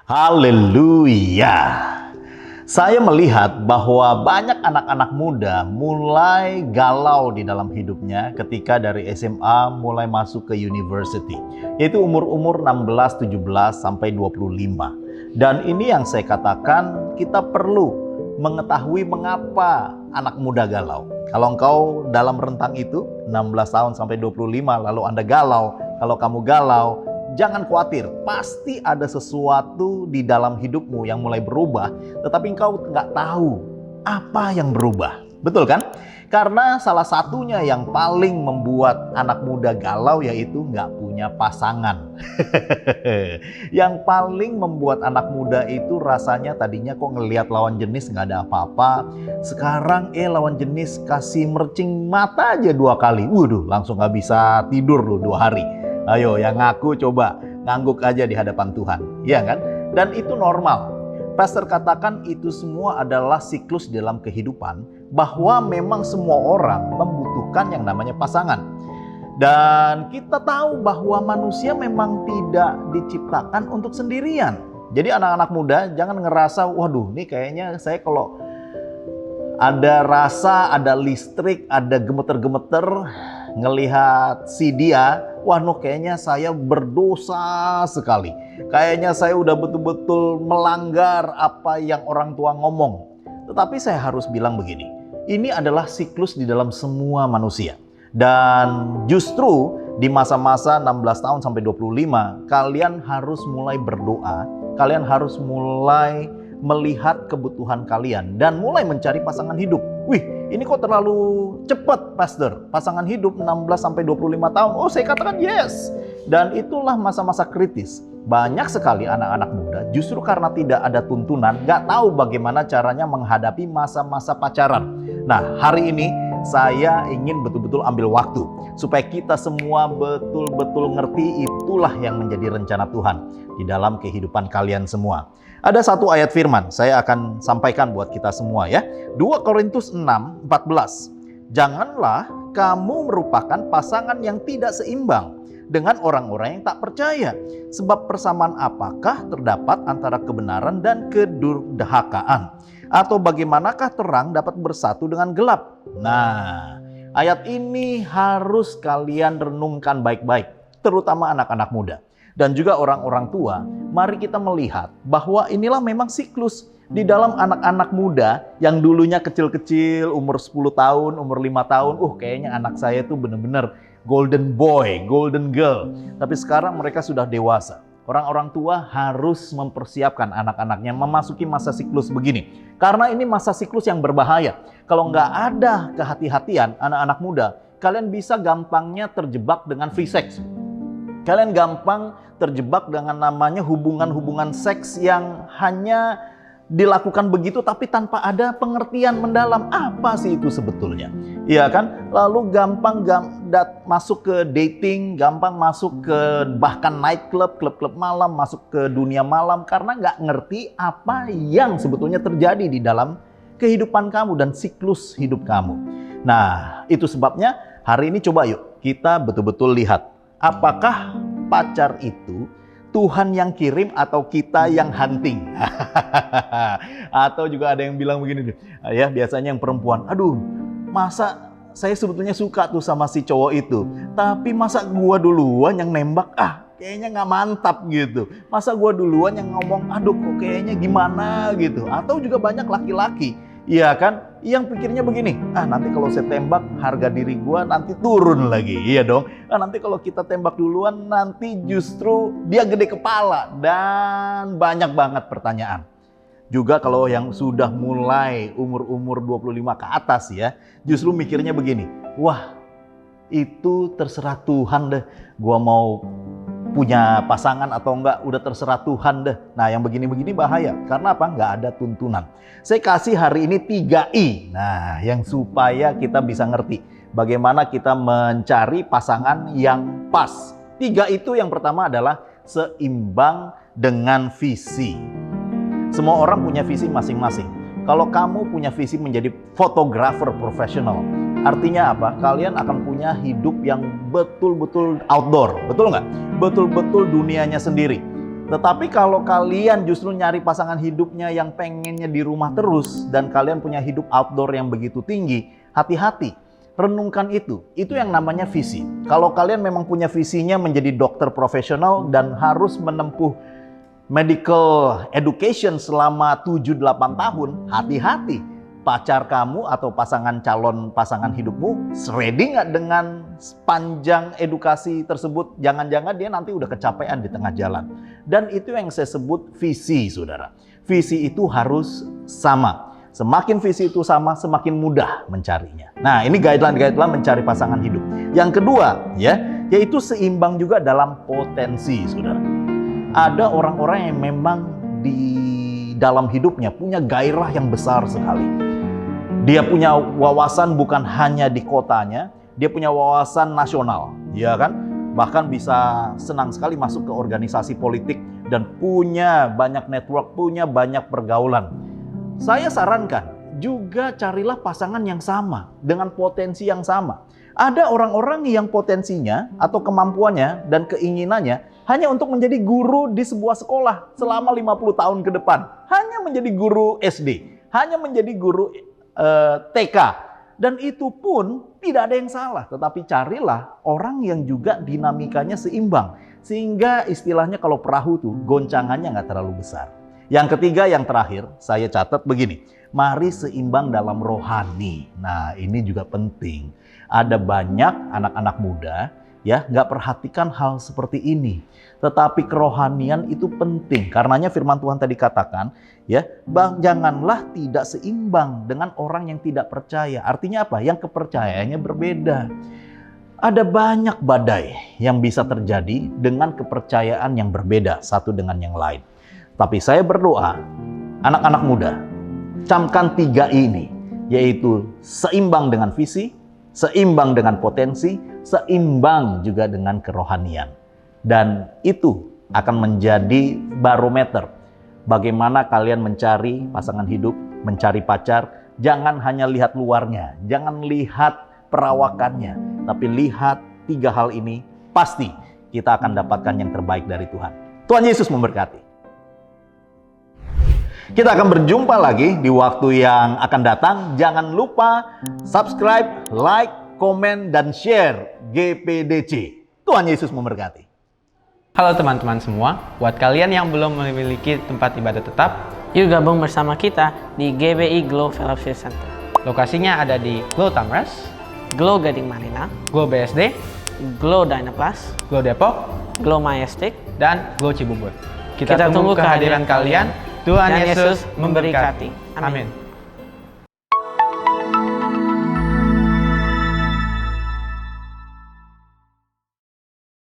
Haleluya. Saya melihat bahwa banyak anak-anak muda mulai galau di dalam hidupnya ketika dari SMA mulai masuk ke university, yaitu umur-umur 16, 17 sampai 25. Dan ini yang saya katakan, kita perlu mengetahui mengapa anak muda galau. Kalau engkau dalam rentang itu 16 tahun sampai 25 lalu Anda galau, kalau kamu galau, jangan khawatir, pasti ada sesuatu di dalam hidupmu yang mulai berubah, tetapi engkau nggak tahu apa yang berubah. Betul kan? Karena salah satunya yang paling membuat anak muda galau yaitu nggak punya pasangan. Yang paling membuat anak muda itu rasanya tadinya kok ngelihat lawan jenis nggak ada apa-apa. Sekarang lawan jenis kasih mercing mata aja 2 kali. Waduh, langsung nggak bisa tidur loh 2 hari. Ayo, yang ngaku coba ngangguk aja di hadapan Tuhan, ya kan? Dan itu normal. Pastor katakan itu semua adalah siklus dalam kehidupan, bahwa memang semua orang membutuhkan yang namanya pasangan. Dan kita tahu bahwa manusia memang tidak diciptakan untuk sendirian. Jadi anak-anak muda jangan ngerasa, waduh ini kayaknya saya kalau ada rasa, ada listrik, ada gemeter-gemeter ngelihat si dia, wah no kayaknya saya berdosa sekali. Kayaknya saya udah betul-betul melanggar apa yang orang tua ngomong. Tetapi saya harus bilang begini, ini adalah siklus di dalam semua manusia. Dan justru di masa-masa 16 tahun sampai 25, kalian harus mulai berdoa, kalian harus mulai melihat kebutuhan kalian dan mulai mencari pasangan hidup. Wih, ini kok terlalu cepat, Pastor. Pasangan hidup 16 sampai 25 tahun. Oh, saya katakan yes. Dan itulah masa-masa kritis. Banyak sekali anak-anak muda justru karena tidak ada tuntunan, nggak tahu bagaimana caranya menghadapi masa-masa pacaran. Nah, hari ini saya ingin betul-betul ambil waktu supaya kita semua betul-betul ngerti itulah yang menjadi rencana Tuhan di dalam kehidupan kalian semua. Ada satu ayat firman, saya akan sampaikan buat kita semua ya. 2 Korintus 6:14. Janganlah kamu merupakan pasangan yang tidak seimbang dengan orang-orang yang tak percaya. Sebab persamaan apakah terdapat antara kebenaran dan kedurhakaan? Atau bagaimanakah terang dapat bersatu dengan gelap? Nah, ayat ini harus kalian renungkan baik-baik, terutama anak-anak muda. Dan juga orang-orang tua, mari kita melihat bahwa inilah memang siklus di dalam anak-anak muda yang dulunya kecil-kecil, umur 10 tahun, umur 5 tahun, kayaknya anak saya tuh bener-bener golden boy, golden girl. Tapi sekarang mereka sudah dewasa. Orang-orang tua harus mempersiapkan anak-anaknya memasuki masa siklus begini. Karena ini masa siklus yang berbahaya. Kalau nggak ada kehati-hatian anak-anak muda, kalian bisa gampangnya terjebak dengan free sex. Kalian gampang terjebak dengan namanya hubungan-hubungan seks yang hanya dilakukan begitu tapi tanpa ada pengertian mendalam apa sih itu sebetulnya. Iya kan? Lalu gampang masuk ke dating, gampang masuk ke bahkan nightclub, klub-klub malam, masuk ke dunia malam karena nggak ngerti apa yang sebetulnya terjadi di dalam kehidupan kamu dan siklus hidup kamu. Nah, itu sebabnya hari ini coba yuk kita betul-betul lihat. Apakah pacar itu Tuhan yang kirim atau kita yang hunting? Atau juga ada yang bilang begini, ya biasanya yang perempuan, aduh masa saya sebetulnya suka tuh sama si cowok itu, tapi masa gua duluan yang nembak, kayaknya nggak mantap gitu. Masa gua duluan yang ngomong, aduh kok kayaknya gimana gitu. Atau juga banyak laki-laki, iya kan, yang pikirnya begini, nanti kalau saya tembak harga diri gua nanti turun lagi, iya dong. Nanti kalau kita tembak duluan nanti justru dia gede kepala dan banyak banget pertanyaan. Juga kalau yang sudah mulai umur-umur 25 ke atas ya, justru mikirnya begini, wah itu terserah Tuhan deh, gua mau punya pasangan atau enggak, udah terserah Tuhan deh. Nah yang begini-begini bahaya, karena apa? Nggak ada tuntunan. Saya kasih hari ini 3I, nah yang supaya kita bisa ngerti bagaimana kita mencari pasangan yang pas. 3 itu yang pertama adalah seimbang dengan visi. Semua orang punya visi masing-masing. Kalau kamu punya visi menjadi fotografer profesional, artinya apa? Kalian akan punya hidup yang betul-betul outdoor, betul nggak? Betul-betul dunianya sendiri. Tetapi kalau kalian justru nyari pasangan hidupnya yang pengennya di rumah terus dan kalian punya hidup outdoor yang begitu tinggi, hati-hati. Renungkan itu. Itu yang namanya visi. Kalau kalian memang punya visinya menjadi dokter profesional dan harus menempuh medical education selama 7-8 tahun, hati-hati. Pacar kamu atau calon pasangan hidupmu ready nggak dengan panjang edukasi tersebut? Jangan-jangan dia nanti udah kecapean di tengah jalan. Dan itu yang saya sebut visi, saudara. Visi itu harus sama. Semakin visi itu sama, semakin mudah mencarinya. Nah, ini guideline-guideline mencari pasangan hidup. Yang kedua, yaitu seimbang juga dalam potensi, saudara. Ada orang-orang yang memang di dalam hidupnya punya gairah yang besar sekali. Dia punya wawasan bukan hanya di kotanya, dia punya wawasan nasional, ya kan? Bahkan bisa senang sekali masuk ke organisasi politik dan punya banyak network, punya banyak pergaulan. Saya sarankan juga carilah pasangan yang sama, dengan potensi yang sama. Ada orang-orang yang potensinya atau kemampuannya dan keinginannya hanya untuk menjadi guru di sebuah sekolah selama 50 tahun ke depan. Hanya menjadi guru SD, hanya menjadi guru TK. Dan itu pun tidak ada yang salah. Tetapi carilah orang yang juga dinamikanya seimbang. Sehingga istilahnya kalau perahu tuh goncangannya nggak terlalu besar. Yang ketiga, yang terakhir, saya catat begini. Mari seimbang dalam rohani. Nah, ini juga penting. Ada banyak anak-anak muda nggak perhatikan hal seperti ini. Tetapi kerohanian itu penting. Karenanya firman Tuhan tadi katakan, janganlah tidak seimbang dengan orang yang tidak percaya. Artinya apa? Yang kepercayaannya berbeda. Ada banyak badai yang bisa terjadi dengan kepercayaan yang berbeda satu dengan yang lain. Tapi saya berdoa, anak-anak muda, camkan 3 ini, yaitu seimbang dengan visi, seimbang dengan potensi, seimbang juga dengan kerohanian. Dan itu akan menjadi barometer bagaimana kalian mencari pasangan hidup, mencari pacar. Jangan hanya lihat luarnya, jangan lihat perawakannya, tapi lihat 3 hal ini, pasti kita akan dapatkan yang terbaik dari Tuhan. Tuhan Yesus memberkati. Kita akan berjumpa lagi di waktu yang akan datang. Jangan lupa subscribe, like, komen, dan share GPDC. Tuhan Yesus memberkati. Halo teman-teman semua, buat kalian yang belum memiliki tempat ibadah tetap, yuk gabung bersama kita di GBI Glow Fellowship Center. Lokasinya ada di Glow Tamres, Glow Gading Marina, Glow BSD, Glow Dynaplus, Glow Depok, Glow Majestic, dan Glow Cibubur. Kita tunggu kehadiran kalian. Tuhan Yesus memberkati. Amin. Amin.